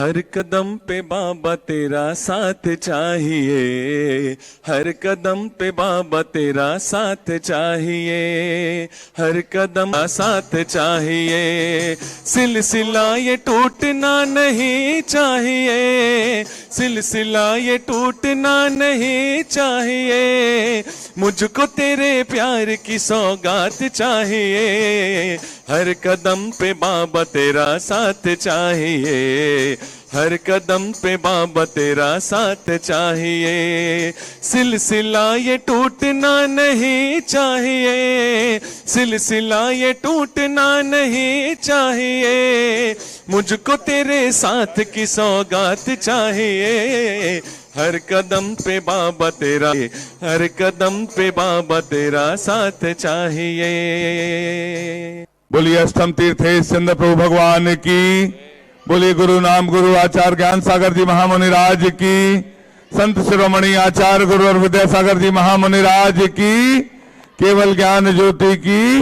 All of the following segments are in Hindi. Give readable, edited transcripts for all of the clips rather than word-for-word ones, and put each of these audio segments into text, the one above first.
हर कदम पे बाबा तेरा साथ चाहिए, हर कदम पे बाबा तेरा साथ चाहिए, हर कदम साथ चाहिए। सिलसिला ये टूटना नहीं चाहिए, सिलसिला ये टूटना नहीं चाहिए। मुझको तेरे प्यार की सौगात चाहिए, हर कदम पे बाबा तेरा साथ चाहिए, हर कदम पे बाबा तेरा साथ चाहिए। सिलसिला ये टूटना नहीं चाहिए, सिलसिला ये टूटना नहीं चाहिए। मुझको तेरे साथ की सौगात चाहिए, हर कदम पे बाबा तेरा, हर कदम पे बाबा तेरा साथ चाहिए। बोलिए अष्टम तीर्थेश चंद्र प्रभु भगवान की, बोलिए गुरु नाम गुरु आचार्य ज्ञान सागर जी महामुनि राज की, संत शिरोमणि आचार्य गुरु और विद्यासागर जी महामुनि राज की, केवल ज्ञान ज्योति की।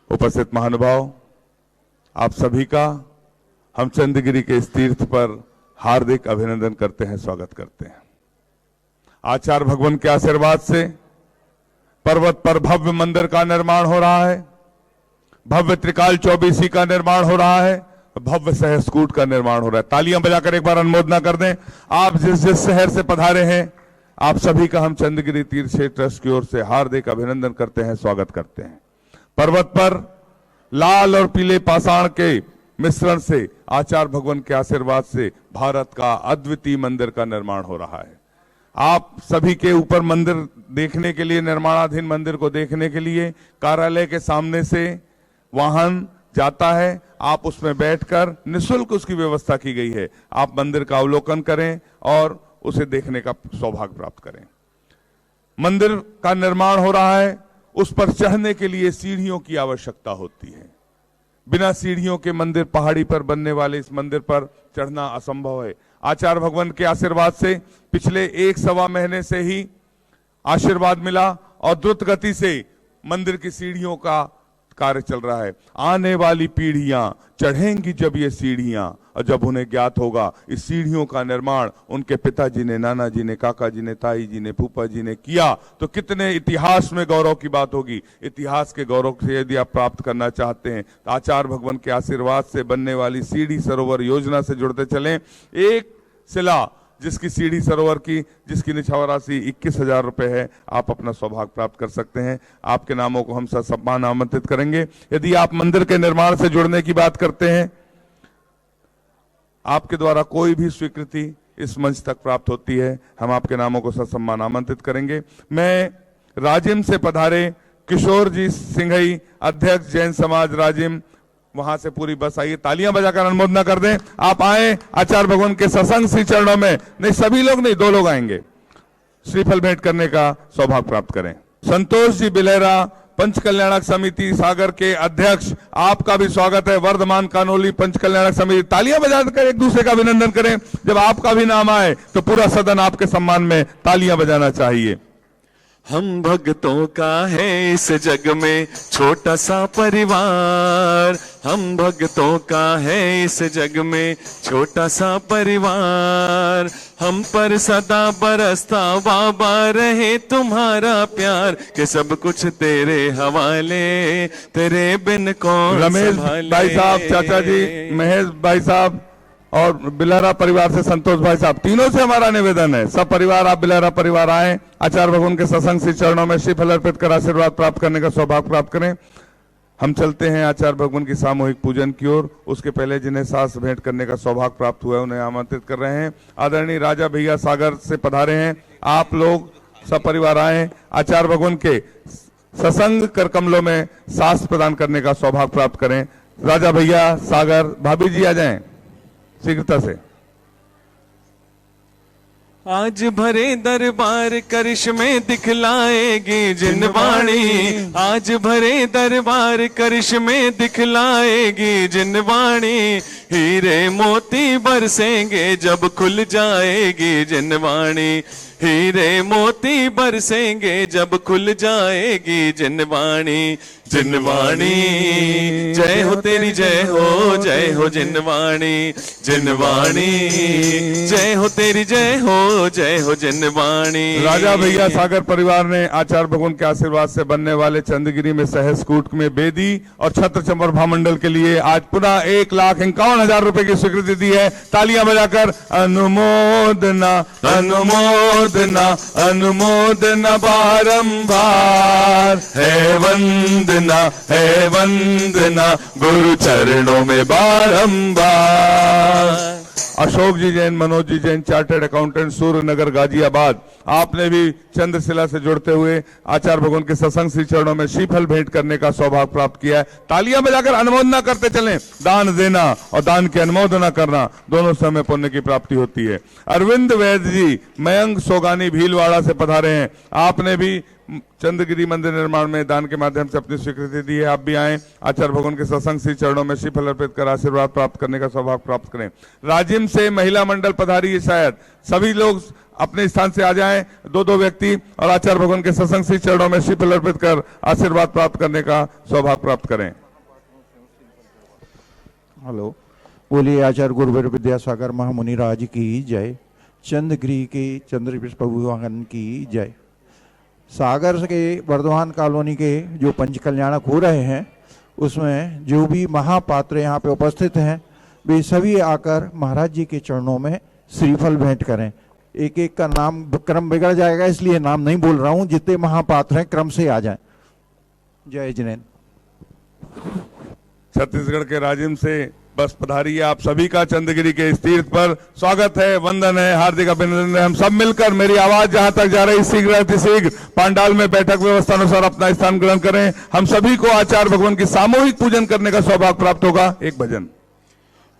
उपस्थित महानुभाव, आप सभी का हम चंद्रगिरी के इस तीर्थ पर हार्दिक अभिनंदन करते हैं, स्वागत करते हैं। आचार्य भगवान के आशीर्वाद से पर्वत पर भव्य मंदिर का निर्माण हो रहा है, भव्य त्रिकाल चौबीसी का निर्माण हो रहा है, भव्य सहस्कूट का निर्माण हो रहा है। तालियां बजाकर एक बार अनुमोदना कर दें। आप जिस जिस शहर से पधारे हैं, आप सभी का हम चंद्रगिरी तीर्थ क्षेत्र ट्रस्ट की ओर से हार्दिक अभिनंदन करते हैं, स्वागत करते हैं। पर्वत पर लाल और पीले पाषाण के मिश्रण से आचार्य भगवान के आशीर्वाद से भारत का अद्वितीय मंदिर का निर्माण हो रहा है। आप सभी के ऊपर मंदिर देखने के लिए, निर्माणाधीन मंदिर को देखने के लिए कार्यालय के सामने से वाहन जाता है, आप उसमें बैठकर निःशुल्क उसकी व्यवस्था की गई है। आप मंदिर का अवलोकन करें और उसे देखने का सौभाग्य प्राप्त करें। मंदिर का निर्माण हो रहा है, उस पर चढ़ने के लिए सीढ़ियों की आवश्यकता होती है। बिना सीढ़ियों के मंदिर, पहाड़ी पर बनने वाले इस मंदिर पर चढ़ना असंभव है। आचार्य भगवान के आशीर्वाद से पिछले 1-1.25 महीने से ही आशीर्वाद मिला और द्रुत गति से मंदिर की सीढ़ियों का कार्य चल रहा है। आने वाली पीढ़ियां चढ़ेंगी जब ये सीढ़ियां, और जब उन्हें ज्ञात होगा इस सीढ़ियों का निर्माण उनके पिताजी ने, नाना जी ने, काका जी ने, ताई जी ने, फूफा जी ने किया, तो कितने इतिहास में गौरव की बात होगी। इतिहास के गौरव से यदि आप प्राप्त करना चाहते हैं तो आचार्य भगवान के आशीर्वाद से बनने वाली सीढ़ी सरोवर योजना से जुड़ते चलें। एक शिला जिसकी सीढ़ी सरोवर की, जिसकी निछावर राशि 21,000 रुपए है, आप अपना सौभाग्य प्राप्त कर सकते हैं। आपके नामों को हम ससम्मान आमंत्रित करेंगे। यदि आप मंदिर के निर्माण से जुड़ने की बात करते हैं, आपके द्वारा कोई भी स्वीकृति इस मंच तक प्राप्त होती है, हम आपके नामों को ससम्मान आमंत्रित करेंगे। मैं राजिम से पधारे किशोर जी सिंघई, अध्यक्ष जैन समाज राजिम, वहां से पूरी बस आई है, तालियां बजाकर अनुमोदना कर दें। आप आए, आचार्य भगवान के सत्संग श्री चरणों में, नहीं सभी लोग नहीं, 2 लोग आएंगे, श्रीफल भेंट करने का सौभाग्य प्राप्त करें। संतोष जी बिलेरा, पंच कल्याणक समिति सागर के अध्यक्ष, आपका भी स्वागत है। वर्धमान कानोली पंच कल्याणक समिति, तालियां बजाकर एक दूसरे का अभिनंदन करें। जब आपका भी नाम आए तो पूरा सदन आपके सम्मान में तालियां बजाना चाहिए। हम भक्तों का है इस जग में छोटा सा परिवार, हम भक्तों का है इस जग में छोटा सा परिवार। हम पर सदा बरसता बाबा रहे तुम्हारा प्यार, कि सब कुछ तेरे हवाले, तेरे बिन कौन रमेश भाई साहब, चाचा जी, महेश भाई साहब और बिलारा परिवार से संतोष भाई साहब, तीनों से हमारा निवेदन है, सब परिवार आप बिलारा परिवार आए, आचार्य भगवान के सत्संग श्री चरणों में श्रीफल अर्पित कर आशीर्वाद प्राप्त करने का सौभाग्य प्राप्त करें। हम चलते हैं आचार्य भगवान की सामूहिक पूजन की ओर। उसके पहले जिन्हें सास भेंट करने का सौभाग्य प्राप्त हुआ है उन्हें आमंत्रित कर रहे हैं। आदरणीय राजा भैया सागर से पधारे हैं, आप लोग सब परिवार आए, आचार्य भगवान के सत्संग कर कमलों में सास प्रदान करने का सौभाग्य प्राप्त करें। राजा भैया सागर, भाभी जी आ जाएं शीघ्रता से। आज भरे दरबार करिश्मे दिखलाएगी जिनवाणी, आज भरे दरबार करिश्मे दिखलाएगी जिनवाणी। हीरे मोती बरसेंगे जब खुल जाएगी जिनवाणी, हीरे मोती बरसेंगे जब खुल जाएगी जिनवाणी, जिनवाणी। जय हो तेरी जय हो जिनवाणी, जिनवाणी। जय हो तेरी जय हो जिनवाणी। राजा भैया सागर परिवार ने आचार्य भगवान के आशीर्वाद से बनने वाले चंद्रगिरी में सहज कूट में बेदी और छत्र चंबर भामंडल के लिए आज पुनः 1,51,000 रुपए की स्वीकृति दी है। तालियां बजाकर अनुमोदना अनुमोदना अनुमोदना बारंबार, है वंदना गुरु चरणों में बारंबार। अशोक जी जैन, मनोज जी जैन, चार्टर्ड अकाउंटेंट, सूर्य नगर, गाजियाबाद, आपने भी चंद्रशिला से जुड़ते हुए आचार्य भगवान के सत्संग श्री चरणों में श्रीफल भेंट करने का सौभाग्य प्राप्त किया है। तालियां बजाकर अनुमोदना करते चलें। दान देना और दान की अनुमोदना करना दोनों समय पुण्य की प्राप्ति होती है। अरविंद वैद्य जी मयंक सोगानी भीलवाड़ा से पधारे हैं। आपने भी चंद्रगिरी मंदिर निर्माण में दान के माध्यम से अपनी स्वीकृति दी है। आप भी आए, आचार्य भगवान के सत्संग श्री चरणों में श्रीफल अर्पित कर आशीर्वाद प्राप्त करने का सौभाग्य प्राप्त करें। राजिम से महिला मंडल पधारी है, शायद सभी लोग अपने स्थान से आ जाएं, दो व्यक्ति, और आचार्य भगवान के सत्संग श्री चरणों में श्रीफल अर्पित कर आशीर्वाद प्राप्त करने का सौभाग्य प्राप्त करें। हेलो, बोलिए आचार्य गुरुवर विद्यासागर महामुनि राज की जय। चंद्रगिरी के चंद्रविश भगवान की जय। सागर के वर्धमान कॉलोनी के जो पंच कल्याणक हो रहे हैं उसमें जो भी महापात्र यहाँ पे उपस्थित हैं वे सभी आकर महाराज जी के चरणों में श्रीफल भेंट करें। एक एक का नाम क्रम बिगड़ जाएगा, इसलिए नाम नहीं बोल रहा हूँ। जितने महापात्र हैं क्रम से आ जाएं। जय जिनेन्द्र। छत्तीसगढ़ के राजिम से बस पधारी है आप सभी का चंद्रगिरी के इस तीर्थ पर स्वागत है, वंदन है, हार्दिक अभिनंदन है। हम सब मिलकर, मेरी आवाज जहां तक जा रही शीघ्र अतिशीघ्र पांडाल में बैठक व्यवस्था अनुसार अपना स्थान ग्रहण करें। हम सभी को आचार्य भगवान की सामूहिक पूजन करने का सौभाग्य प्राप्त होगा। एक भजन।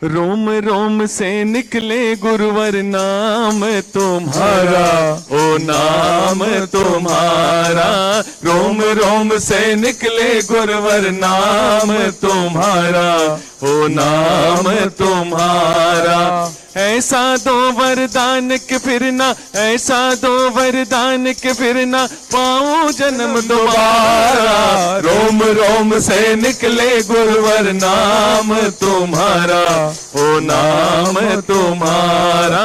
रोम रोम से निकले गुरुवर नाम तुम्हारा, ओ नाम तुम्हारा। रोम रोम से निकले गुरुवर नाम तुम्हारा, ओ नाम तुम्हारा। ऐसा दो वरदान के फिरना, ऐसा दो वरदान के फिरना, पाऊं जन्म दोबारा। रोम रोम से निकले गुरुवर नाम तुम्हारा, ओ नाम तुम्हारा।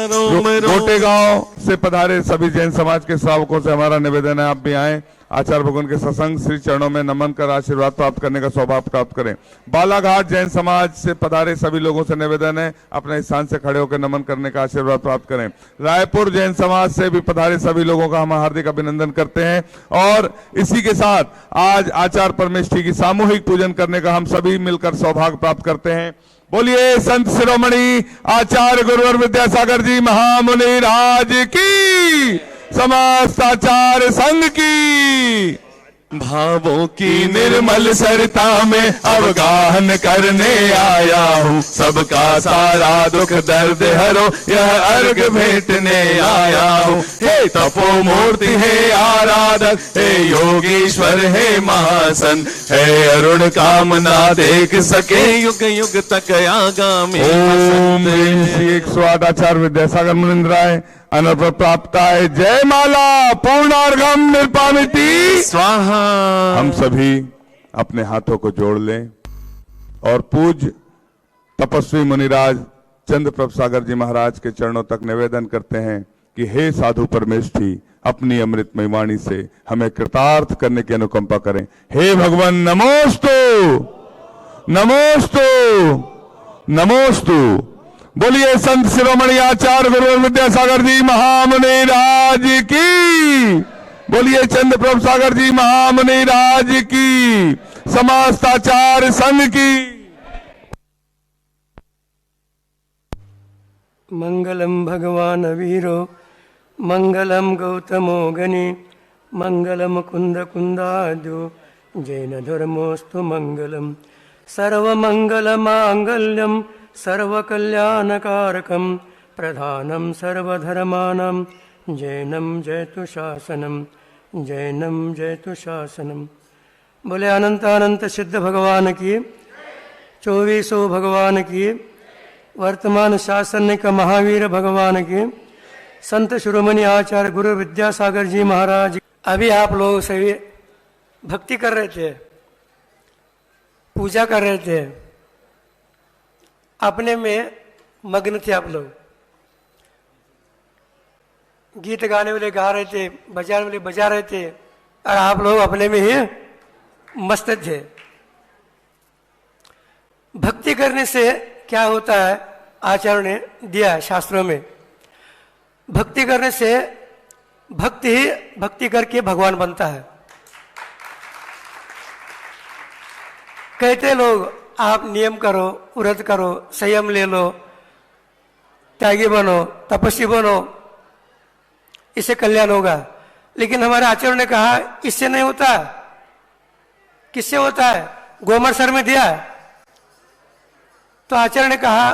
रोम रोम। गोटेगांव से पधारे सभी जैन समाज के श्रावकों से हमारा निवेदन है, आप भी आए, आचार्य भगवान के सत्संग श्री चरणों में नमन कर आशीर्वाद प्राप्त करने का सौभाग्य प्राप्त करें। बालाघाट जैन समाज से पधारे सभी लोगों से निवेदन है, अपने स्थान से खड़े होकर नमन करने का आशीर्वाद प्राप्त करें। रायपुर जैन समाज से भी पधारे सभी लोगों का हम हार्दिक अभिनंदन करते हैं। और इसी के साथ आज आचार्य परमेष्ठी की सामूहिक पूजन करने का हम सभी मिलकर सौभाग्य प्राप्त करते हैं। बोलिए संत शिरोमणि आचार्य गुरुवर विद्यासागर जी महामुनि राज की, समस्त आचार्य संघ की। भावों की निर्मल सरिता में अवगाहन करने आया हूँ, सबका सारा दुख दर्द हरो यह अर्घ भेंटने आया हूँ। हे तपो मूर्ति, हे आराधक, हे योगीश्वर, हे महासन, हे अरुण कामना देख सके युग युग तक आगामी। ओम श्री 108 आचार्य विद्यासागर मुनिंद्राय अनर्पण प्राप्ताय जय माला पूर्णार्घम निर्पामिति स्वाहा। हम सभी अपने हाथों को जोड़ लें और पूज्य तपस्वी मुनिराज चंद्रप्रभ सागर जी महाराज के चरणों तक निवेदन करते हैं कि हे साधु परमेष्ठी, अपनी अमृतमय वाणी से हमें कृतार्थ करने की अनुकंपा करें। हे भगवान नमोस्तु नमोस्तु नमोस्तु। बोलिए संत शिरोमणि आचार्य गुरुवर विद्यासागर जी महामुनि राज की। बोलिए चंद्रप्रभ सागर जी महामुनि राज की, समस्त आचार्य संघ की। मंगलम भगवान वीरो, मंगलम गौतमो गनि, मंगलम कुंद कुंदाद्यो, जैन धर्मोस्तु मंगलम। सर्वमंगल मांगल्यम सर्वकल्याणकारकं, प्रधानं सर्वधर्माणां, जैनं जयतु शासनं, जैनं जयतु शासनं। बोले अनंत अनंत सिद्ध भगवान की, 2400 भगवान की, वर्तमान शासन का महावीर भगवान की, संत शिरोमणि आचार्य गुरु विद्यासागर जी महाराज। अभी आप लोग सभी भक्ति कर रहे थे, पूजा कर रहे थे, अपने में मग्न थे आप लोग। गीत गाने वाले गा रहे थे, बजाने वाले बजा रहे थे, और आप लोग अपने में ही मस्त थे। भक्ति करने से क्या होता है, आचार्य ने दिया है शास्त्रों में। भक्ति करने से भक्ति ही भक्ति करके भगवान बनता है। कहते लोग आप नियम करो, व्रत करो, संयम ले लो, त्यागी बनो, तपस्वी बनो, इससे कल्याण होगा। लेकिन हमारे आचार्य ने कहा इससे नहीं होता। किससे होता है? गोमर सर में दिया है। तो आचार्य ने कहा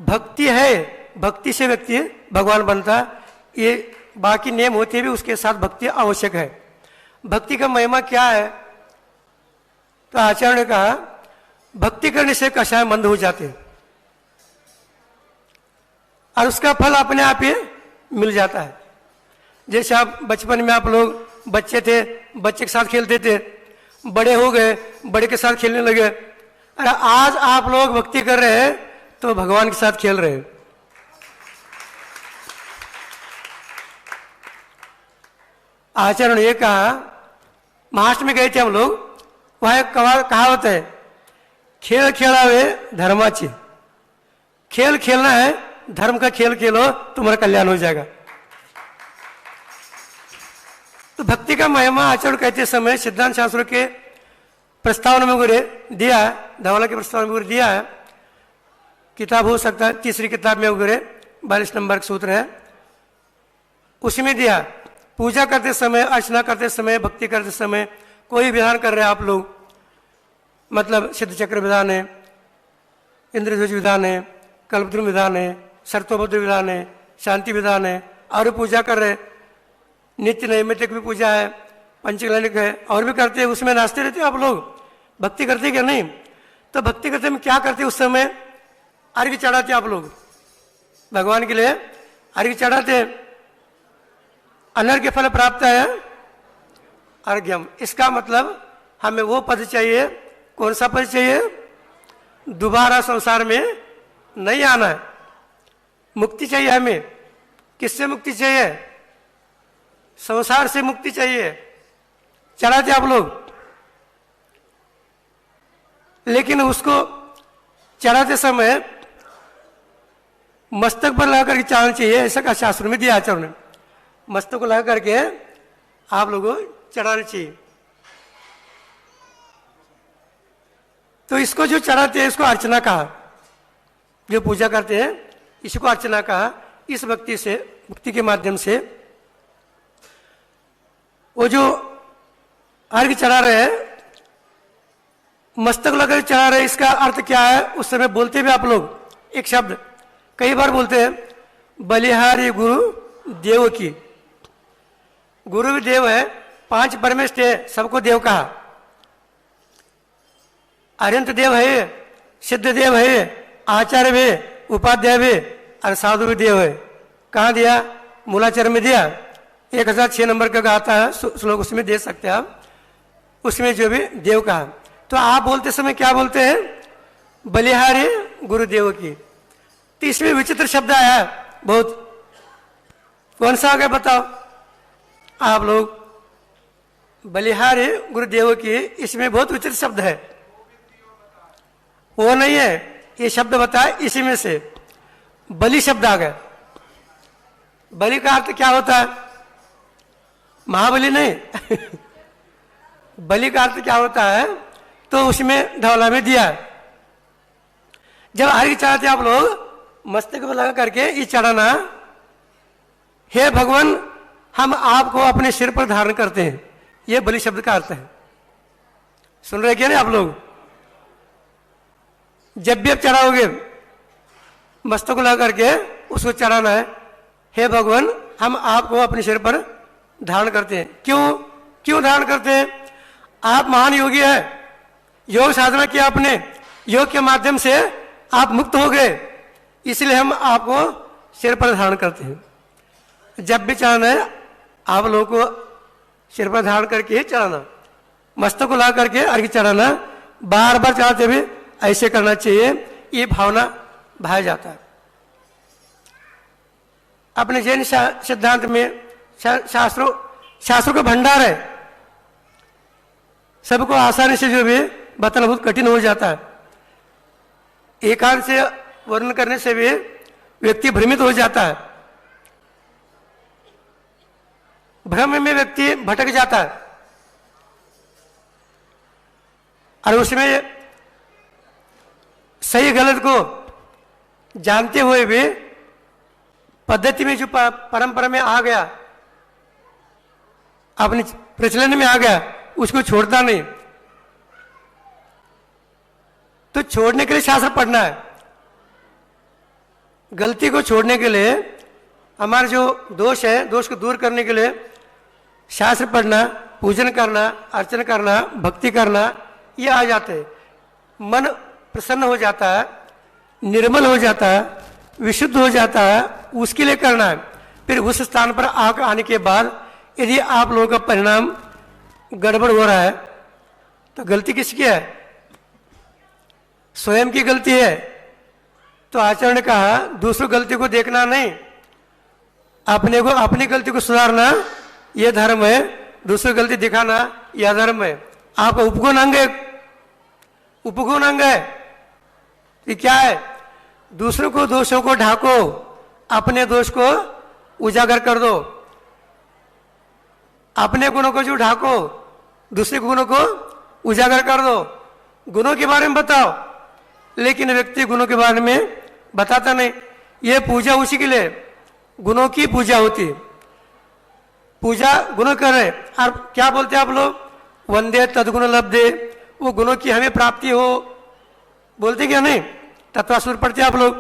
भक्ति है, भक्ति से व्यक्ति भगवान बनता। ये बाकी नियम होते भी उसके साथ भक्ति आवश्यक है। भक्ति का महिमा क्या है? तो आचार्य ने कहा भक्ति करने से कषाय मंद हो जाते हैं और उसका फल अपने आप ही मिल जाता है। जैसे आप बचपन में आप लोग बच्चे थे, बच्चे के साथ खेलते थे, बड़े हो गए, बड़े के साथ खेलने लगे। अरे आज आप लोग भक्ति कर रहे हैं तो भगवान के साथ खेल रहे हैं। आचार्य ने ये कहा, महाराष्ट्र में गए थे हम लोग, वहां एक कहावत है, खेल खेलावे धर्माची। खेल खेलना है, धर्म का खेल खेलो, तुम्हारा कल्याण हो जाएगा। तो भक्ति का महिमा आचरण कहते समय सिद्धांत शास्त्रों के प्रस्तावना में वगैरह दिया है, धवला के प्रस्तावना में वगैरह दिया है। किताब हो सकता है तीसरी किताब में वगैरह 42 नंबर का सूत्र है, उसमें दिया। पूजा करते समय, अर्चना करते समय, भक्ति करते समय कोई विधान कर रहे हैं आप लोग, मतलब सिद्ध चक्र विधान है, इंद्रध्वज विधान है, कल्पद्रुम विधान है, शर्तोबद्ध विधान है, शांति विधान है, और पूजा कर रहे, नित्य नैमित्तिक भी पूजा है, पंचकल्याणिक है, और भी करते हैं। उसमें नाचते रहते आप लोग, भक्ति करते क्या नहीं? तो भक्ति करते में क्या करते? उस समय अर्घ्य चढ़ाते आप लोग भगवान के लिए, अर्घ्य चढ़ाते। अनर्घ्य फल प्राप्त है अर्घ्यम। इसका मतलब हमें वो पद चाहिए। कौन सा पद चाहिए? दोबारा संसार में नहीं आना है, मुक्ति चाहिए हमें। किससे मुक्ति चाहिए? संसार से मुक्ति चाहिए। चढ़ाते आप लोग, लेकिन उसको चढ़ाते समय मस्तक पर लगा करके चढ़ाना चाहिए, ऐसा का शास्त्र में दिया आचार्य ने। मस्तक को लगा करके आप लोगों को चढ़ाना चाहिए। तो इसको जो चढ़ाते हैं इसको अर्चना कहा, जो पूजा करते हैं इसको अर्चना कहा। इस भक्ति से, भक्ति के माध्यम से वो जो अर्घ्य चढ़ा रहे हैं, मस्तक लगा चढ़ा रहे, इसका अर्थ क्या है? उस समय बोलते भी आप लोग एक शब्द कई बार बोलते हैं, बलिहारी गुरु देव की। गुरु भी देव है, 5 परमेष्ठ है, सबको देव कहा। अरिहंत देव है, सिद्ध देव है, आचार्य भी, उपाध्याय भी, और साधु भी देव है। कहाँ दिया? मूलाचार्य में दिया। 1006 नंबर का आता है श्लोक, उसमें दे सकते हैं आप, उसमें जो भी देव कहा। तो आप बोलते समय क्या बोलते हैं? बलिहारी गुरुदेव की। तो इसमें विचित्र शब्द आया बहुत। कौन सा आ गया बताओ आप लोग? बलिहारी गुरुदेव की, इसमें बहुत विचित्र शब्द है। वो नहीं है, ये शब्द बताया इसी में से बलि शब्द आ गया। बलि का अर्थ क्या होता है? महाबली नहीं बलि का अर्थ क्या होता है? तो उसमें धवला में दिया। जब अर्घ्य चढ़ाते आप लोग मस्तक पर लगा करके ये चढ़ाना, हे भगवान हम आपको अपने सिर पर धारण करते हैं, ये बलि शब्द का अर्थ है। सुन रहे क्या नहीं आप लोग? जब भी आप चढ़ाओगे मस्तक को लगा करके उसको चढ़ाना है, हे भगवान हम आपको अपने सिर पर धारण करते हैं। क्यों धारण करते हैं? आप महान योगी है, योग साधना किया आपने, योग के माध्यम से आप मुक्त हो गए, इसलिए हम आपको सिर पर धारण करते हैं। जब भी चढ़ाना है आप लोगों को सिर पर धारण करके ही चढ़ाना, मस्तक को ला करके अर्घ्य चढ़ाना, बार बार चढ़ाते हुए ऐसे करना चाहिए, ये भावना भाया जाता है। अपने जैन सिद्धांत में शास्त्रों का भंडार है, सबको आसानी से जो भी बताना बहुत कठिन हो जाता है। एकांत से वर्णन करने से भी व्यक्ति भ्रमित हो जाता है, भ्रम में व्यक्ति भटक जाता है और उसमें सही गलत को जानते हुए भी पद्धति में जो परंपरा में आ गया, अपने प्रचलन में आ गया, उसको छोड़ता नहीं। तो छोड़ने के लिए शास्त्र पढ़ना है। गलती को छोड़ने के लिए, हमारा जो दोष है, दोष को दूर करने के लिए शास्त्र पढ़ना, पूजन करना, अर्चन करना, भक्ति करना, ये आ जाते हैं। मन प्रसन्न हो जाता है, निर्मल हो जाता है, विशुद्ध हो जाता है, उसके लिए करना है। फिर उस स्थान पर आने के बाद यदि आप लोगों का परिणाम गड़बड़ हो रहा है तो गलती किसकी है? स्वयं की गलती है। तो आचरण ने कहा दूसरों गलती को देखना नहीं, अपने को अपनी गलती को सुधारना यह धर्म है, दूसरों गलती दिखाना यह धर्म है। आपका उपगुण अंग है, उपगुण अंग है। ये क्या है? दूसरों को दोषों को ढाको, अपने दोष को उजागर कर दो। अपने गुणों को जो ढाको, दूसरे गुणों को उजागर कर दो। गुणों के बारे में बताओ, लेकिन व्यक्ति गुणों के बारे में बताता नहीं। ये पूजा उसी के लिए, गुणों की पूजा होती। पूजा गुण कर रहे और क्या बोलते हैं आप लोग? वंदे तदगुण लब्धे, वो गुणों की हमें प्राप्ति हो, बोलते क्या नहीं? तत्वासुर पढ़ते आप लोग,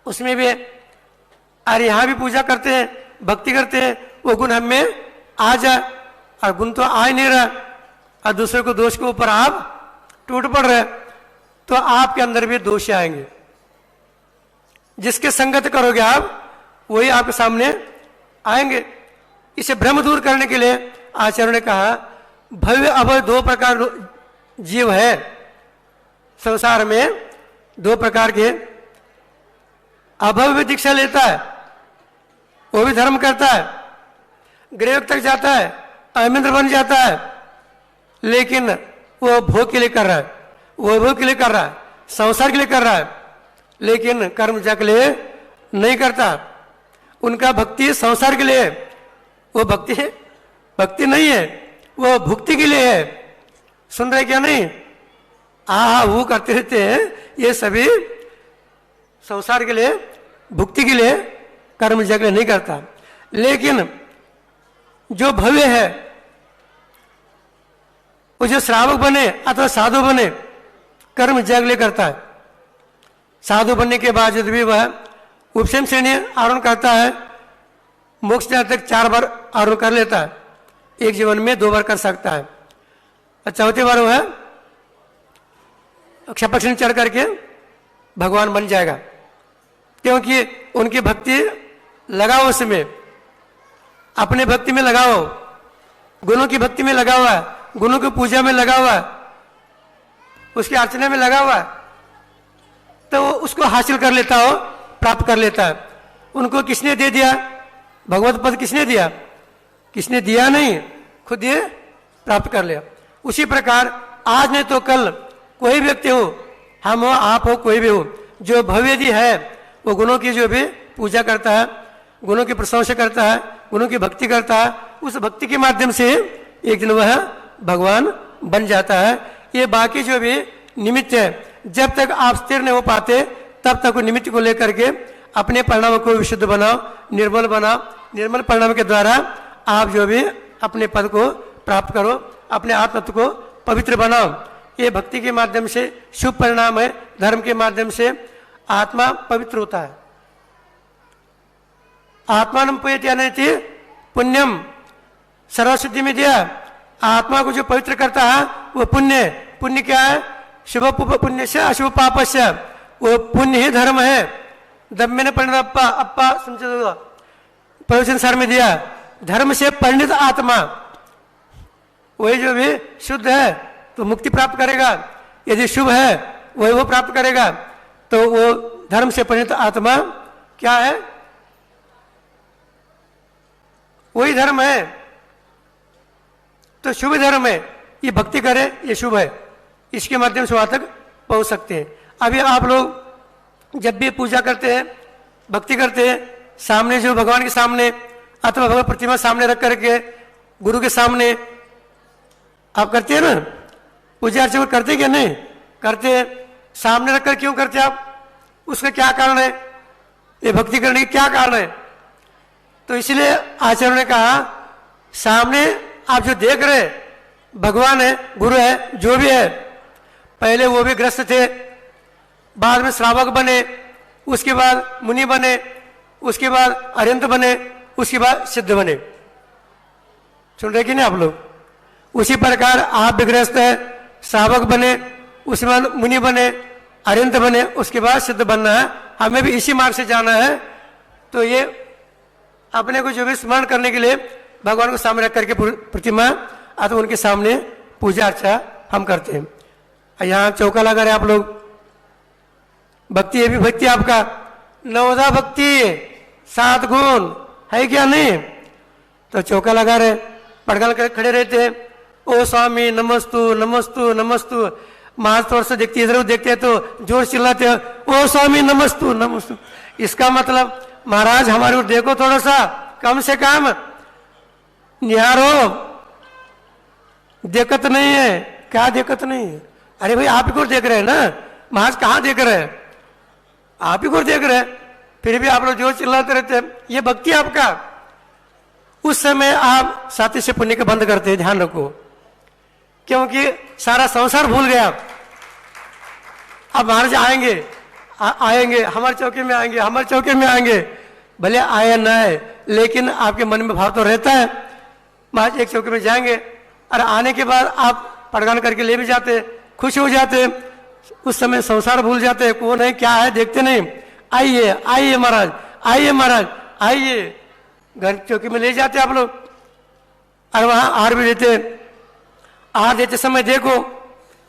उसमें भी अरे यहां भी पूजा करते हैं, भक्ति करते हैं, वो गुण हमें आ जाए, और गुण तो आ ही नहीं रहा और दूसरे को दोष के ऊपर आप टूट पड़ रहे, तो आपके अंदर भी दोष आएंगे। जिसके संगत करोगे आप, वही आपके सामने आएंगे। इसे भ्रम दूर करने के लिए आचार्य ने कहा भव्य अभय दो प्रकार जीव है संसार में, दो प्रकार के। अभव्य दीक्षा लेता है, वो भी धर्म करता है, ग्रेव तक जाता है, अमिंद्र बन जाता है, लेकिन वो भोग के लिए कर रहा है, वो भोग के लिए कर रहा है, संसार के लिए कर रहा है, लेकिन कर्म जग के लिए नहीं करता। उनका भक्ति संसार के लिए, वो भक्ति नहीं है, वो भुक्ति के लिए है। सुन रहे क्या नहीं? हाँ वो करते रहते हैं, ये सभी संसार के लिए, भुक्ति के लिए, कर्म जग नहीं करता। लेकिन जो भव्य है, वो जो श्रावक बने अथवा साधु बने, कर्म जग करता है। साधु बनने के बाद यदि भी वह उपसेम श्रेणी आरोहण करता है, मोक्ष तक 4 बार आरोहण कर लेता है, एक जीवन में 2 बार कर सकता है। और चौथी बार वह क्षपक श्रेणी चढ़ करके भगवान बन जाएगा, क्योंकि उनकी भक्ति लगाओ, उसमें अपने भक्ति में लगाओ, गुणों की भक्ति में लगा हुआ है, गुणों की पूजा में लगा हुआ है, उसकी अर्चना में लगा हुआ है, तो वो उसको हासिल कर लेता हो, प्राप्त कर लेता है। उनको किसने दे दिया? भगवत पद किसने दिया? किसने दिया नहीं, खुद ये प्राप्त कर लिया। उसी प्रकार आज नहीं तो कल कोई व्यक्ति हो, हम हो, आप हो, कोई भी हो, जो भव्य जी है, वो गुणों की जो भी पूजा करता है, गुणों की प्रशंसा करता है, गुणों की भक्ति करता है, उस भक्ति के माध्यम से एक दिन वह भगवान बन जाता है। ये बाकी जो भी निमित्त है, जब तक आप स्थिर नहीं हो पाते, तब तक वो निमित्त को लेकर के अपने परिणाम को विशुद्ध बनाओ, निर्मल बनाओ। निर्मल परिणाम के द्वारा आप जो भी अपने पद को प्राप्त करो, अपने आत्मत्व को पवित्र बनाओ। ये भक्ति के माध्यम से शुभ परिणाम है। धर्म के माध्यम से आत्मा पवित्र होता है। आत्मान पयति पुण्यम, सर्वसिद्धि में दिया। आत्मा को जो पवित्र करता है वो पुण्य। पुण्य क्या है? शुभ पुण्य से अशुभ पाप से, वो पुण्य ही धर्म है। दम्मे ने परिणत अप्पा समझ, प्रवचन सार में दिया, धर्म से परिणित आत्मा, वही जो भी शुद्ध है तो मुक्ति प्राप्त करेगा, यदि शुभ है वही वो प्राप्त करेगा। तो वो धर्म से परिणित आत्मा क्या है? वही धर्म है, तो शुभ धर्म है, ये भक्ति करे ये शुभ है, इसके माध्यम से वहां तक पहुंच सकते हैं। अभी आप लोग जब भी पूजा करते हैं, भक्ति करते हैं, सामने जो भगवान के सामने अथवा भगवान प्रतिमा सामने रख करके गुरु के सामने आप करते हैं ना, पूजा अर्चना करते क्या? नहीं करते हैं। सामने रखकर क्यों करते आप? उसका क्या कारण है? ये भक्ति करने की क्या कारण है? तो इसलिए आचार्य ने कहा, सामने आप जो देख रहे भगवान है, गुरु है, जो भी है, पहले वो भी ग्रस्त थे, बाद में श्रावक बने, उसके बाद मुनि बने, उसके बाद अरिहंत बने, उसके बाद सिद्ध बने। सुन रहे कि नहीं आप लोग? उसी प्रकार आप भी गृहस्थ है, श्रावक बने, उसके बाद मुनि बने, अरिहंत बने, उसके बाद सिद्ध बनना है। हमें भी इसी मार्ग से जाना है। तो ये अपने को जो भी स्मरण करने के लिए भगवान को सामने रख करके प्रतिमा अथवा उनके सामने पूजा अर्चा हम करते हैं। यहाँ चौका लगा रहे आप लोग, भक्ति, ये भी भक्ति आपका नवदा भक्ति 7 गुण है क्या? नहीं। तो चौका लगा रहे, पड़गल कर खड़े रहते हैं, ओ स्वामी नमस्तु नमस्तु नमस्तु। महाराज तौर से देखते, इधर देखते हैं तो जोर चिल्लाते हैं, ओ स्वामी नमस्तु नमस्तु। इसका मतलब महाराज हमारे ओर देखो, थोड़ा सा कम से कम निहारो, दिक्कत नहीं है। क्या दिक्कत नहीं है? अरे भाई आप ही को देख रहे हैं ना, महाराज कहाँ देख रहे हैं? आप ही को देख रहे हैं, फिर भी आप लोग जोर चिल्लाते रहते हैं। ये भक्ति आपका। उस समय आप साथी से पुण्य का बंद करते हैं, ध्यान रखो, क्योंकि सारा संसार भूल गया। अब महाराज आएंगे, आएंगे हमारे चौके में, आएंगे हमारे चौके में आएंगे, भले आए ना आए, लेकिन आपके मन में भाव तो रहता है। महाराज एक चौके में जाएंगे, और आने के बाद आप पड़गान करके ले भी जाते, खुश हो जाते। उस समय संसार भूल जाते, कौन है क्या है देखते नहीं। आइए आइए महाराज, आइए महाराज, आइए। घर चौकी में ले जाते आप लोग, और वहां आहार भी देते। आहार देते समय देखो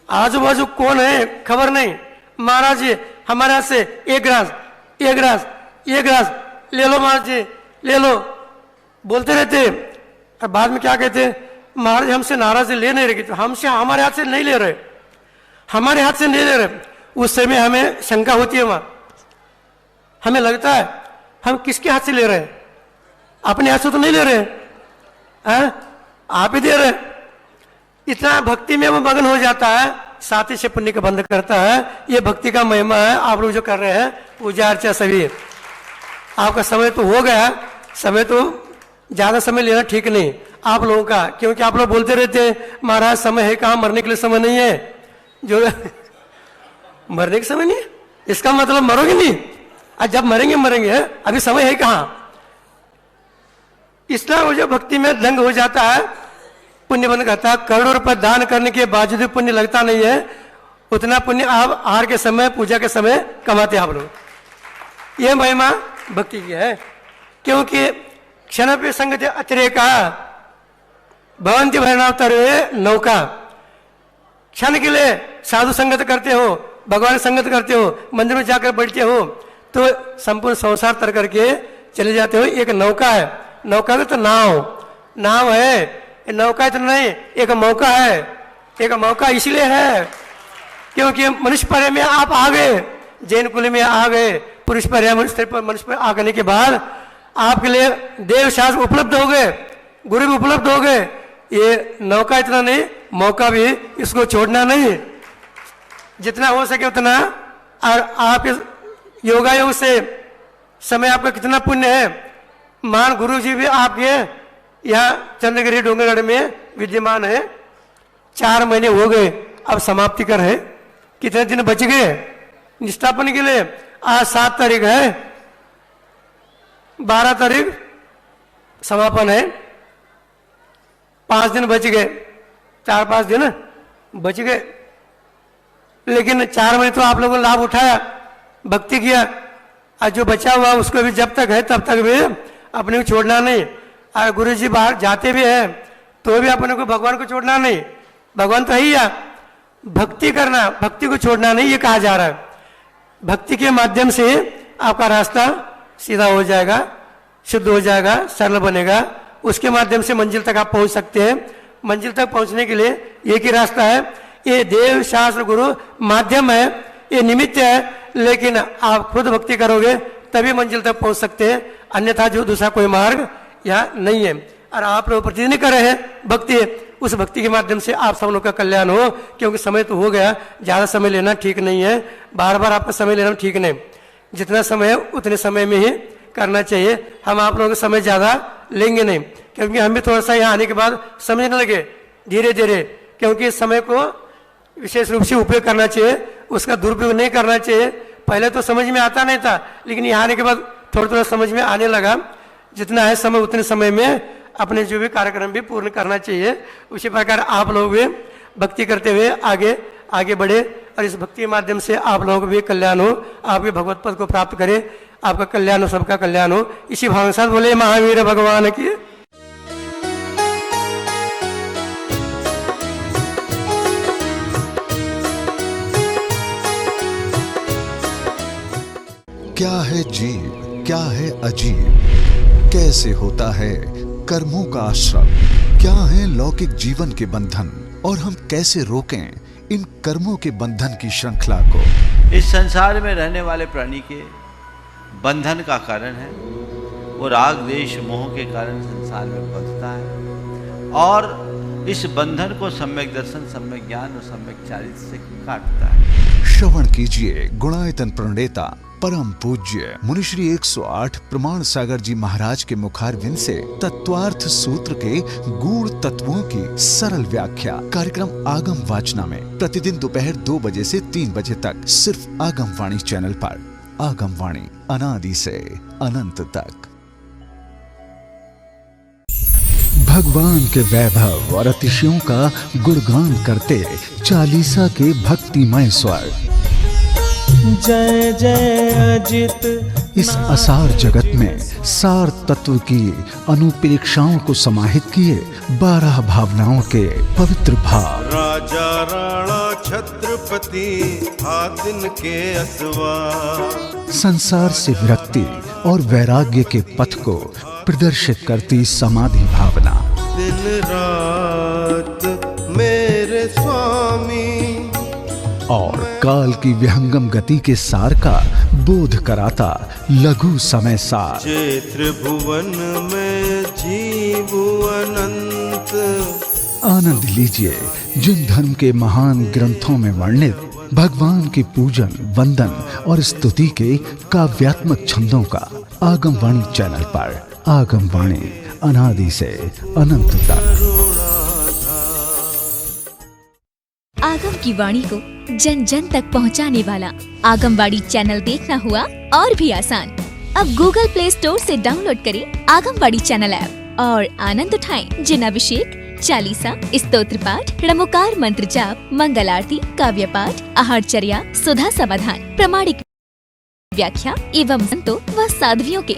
आजू बाजू कौन है खबर नहीं। महाराज जी हमारे हाथ से एक गिलास, एक गिलास, एक गिलास ले लो महाराज जी, ले लो, बोलते रहते। और बाद में क्या कहते? महाराज हमसे नाराज ले नहीं रहे, तो हमसे हमारे हाथ से नहीं ले रहे, हमारे हाथ से नहीं ले रहे। उस समय हमें शंका होती है, वहां हमें लगता है हम किसके हाथ से ले रहे हैं? अपने हाथ से तो नहीं ले रहे हैं, आप ही दे रहे। इतना भक्ति में वो मगन हो जाता है, साथी से पुण्य का बंध करता है। ये भक्ति का महिमा है। आप लोग जो कर रहे हैं पूजा अर्चा सभी, आपका समय तो हो गया, समय तो ज्यादा समय लेना ठीक नहीं आप लोगों का, क्योंकि आप लोग बोलते रहते हैं महाराज समय है कहाँ, मरने के लिए समय नहीं है। जो मरने का समय नहीं है, इसका मतलब मरोगे नहीं, और जब मरेंगे मरेंगे, अभी समय है कहाँ। इसलिए वो जो भक्ति में दंग हो जाता है, पुण्य बन करता है। करोड़ों रुपए दान करने के बावजूद पुण्य लगता नहीं है, उतना पुण्य आप आहार के समय, पूजा के समय कमाते हैं आप लोग। ये महिमा भक्ति की है, क्योंकि क्षण पे संगति अतिरेका भवंती भरणावतरे नौका। क्षण के लिए साधु संगत करते हो, भगवान संगत करते हो, मंदिर में जाकर बैठते हो, तो संपूर्ण संसार तर करके चले जाते हो। एक नौका है, नौका का तो नाव है, नौका इतना नहीं, एक मौका है। एक मौका इसलिए है क्योंकि मनुष्य पर्याय में आप आ गए, जैन कुल में आ गए, पुरुष पर्याय मनुष्य पर आ गए के बाद आपके लिए देव शास्त्र उपलब्ध हो गए, गुरु भी उपलब्ध हो गए। ये नौका इतना नहीं, मौका भी, इसको छोड़ना नहीं, जितना हो सके उतना। और आप योगा योग से समय आपका कितना पुण्य है। मान गुरु जी भी आपके यहाँ चंद्रगिरी डोंगरगढ़ में विद्यमान है, 4 महीने हो गए, अब समाप्ति कर है। कितने दिन बच गए निष्ठापन के लिए? आज 7 तारीख है, 12 तारीख समापन है, 5 दिन बच गए, 4-5 दिन बच गए। लेकिन 4 महीने तो आप लोगों ने लाभ उठाया, भक्ति किया, और जो बचा हुआ उसको भी जब तक है तब तक भी अपने को छोड़ना नहीं। और गुरु जी बाहर जाते भी हैं तो भी अपने को भगवान को छोड़ना नहीं, भगवान तो है ही है। भक्ति करना, भक्ति को छोड़ना नहीं, ये कहा जा रहा है। भक्ति के माध्यम से आपका रास्ता सीधा हो जाएगा, शुद्ध हो जाएगा, सरल बनेगा, उसके माध्यम से मंजिल तक आप पहुंच सकते हैं। मंजिल तक पहुंचने के लिए एक ही रास्ता है, ये देव शास्त्र गुरु माध्यम है, ये निमित्त है, लेकिन आप खुद भक्ति करोगे तभी मंजिल तक पहुंच सकते हैं, अन्यथा जो दूसरा कोई मार्ग यहाँ नहीं है। और आप लोग प्रतिदिन कर रहे हैं भक्ति, उस भक्ति के माध्यम से आप सब लोग का कल्याण हो। क्योंकि समय तो हो गया, ज़्यादा समय लेना ठीक नहीं है, बार बार आपका समय लेना ठीक नहीं, जितना समय है उतने समय में ही करना चाहिए। हम आप लोगों का समय ज़्यादा लेंगे नहीं, क्योंकि हम भी थोड़ा सा यहाँ आने के बाद समझने लगे धीरे धीरे, क्योंकि इस समय को विशेष रूप से उपयोग करना चाहिए, उसका दुरुपयोग नहीं करना चाहिए। पहले तो समझ में आता नहीं था, लेकिन यहाँ आने के बाद थोड़ा थोड़ा समझ में आने लगा। जितना है समय उतने समय में अपने जो भी कार्यक्रम भी पूर्ण करना चाहिए। उसी प्रकार आप लोग भी भक्ति करते हुए आगे आगे बढ़े और इस भक्ति के माध्यम से आप लोगों को भी कल्याण हो, आपके भगवत पद को प्राप्त करें, आपका कल्याण हो, सबका कल्याण हो। इसी भाव के साथ बोले महावीर भगवान की। क्या है जीव, क्या है अजीब, कैसे होता है कर्मों का आश्रम, क्या है लौकिक जीवन के बंधन और हम कैसे रोकें इन कर्मों के बंधन की श्रृंखला को। इस संसार में रहने वाले प्राणी के बंधन का कारण है वो राग द्वेष मोह के कारण संसार में बंधता है, और इस बंधन को सम्यक दर्शन, सम्यक ज्ञान और सम्यक चारित्र से काटता है। श्रवण कीजिए गुणायतन प्रणेता परम पूज्य मुनिश्री 108 प्रमाण सागर जी महाराज के मुखारविंद से तत्वार्थ सूत्र के गूढ़ तत्वों की सरल व्याख्या। कार्यक्रम आगम वाचना में प्रतिदिन दोपहर 2 बजे से 3 बजे तक सिर्फ आगम वाणी चैनल पर। आगम वाणी, अनादि से अनंत तक। भगवान के वैभव और अतिशयों का गुणगान करते चालीसा के भक्तिमय स्वर। जय जय अजित। इस असार जगत में सार तत्व की अनुप्रेक्षाओं को समाहित किए 12 भावनाओं के पवित्र भाव। राजा राणा छत्रपति हातिन के असवार। संसार से विरक्ति और वैराग्य के पथ को प्रदर्शित करती समाधि भावना। दिन रात मेरे स्वामी। और काल की विहंगम गति के सार का बोध कराता लघु समय सार। चैत्र भुवन में जीव अनंत। आनंद लीजिए जिन धर्म के महान ग्रंथों में वर्णित भगवान के पूजन, वंदन और स्तुति के काव्यात्मक छंदों का आगम वाणी चैनल पर। आगम वाणी, अनादि से अनंत तक। आगम की वाणी को जन जन तक पहुंचाने वाला आगमवाणी चैनल देखना हुआ और भी आसान। अब गूगल प्ले स्टोर से डाउनलोड करें आगमवाणी चैनल ऐप और आनंद उठाएं जिन अभिषेक, चालीसा, स्तोत्र पाठ, क्रमोकार मंत्र जाप, मंगल आरती, काव्य पाठ, आहारचर्या, सुधा समाधान, प्रमाणिक व्याख्या एवं संतों व साध्वियों के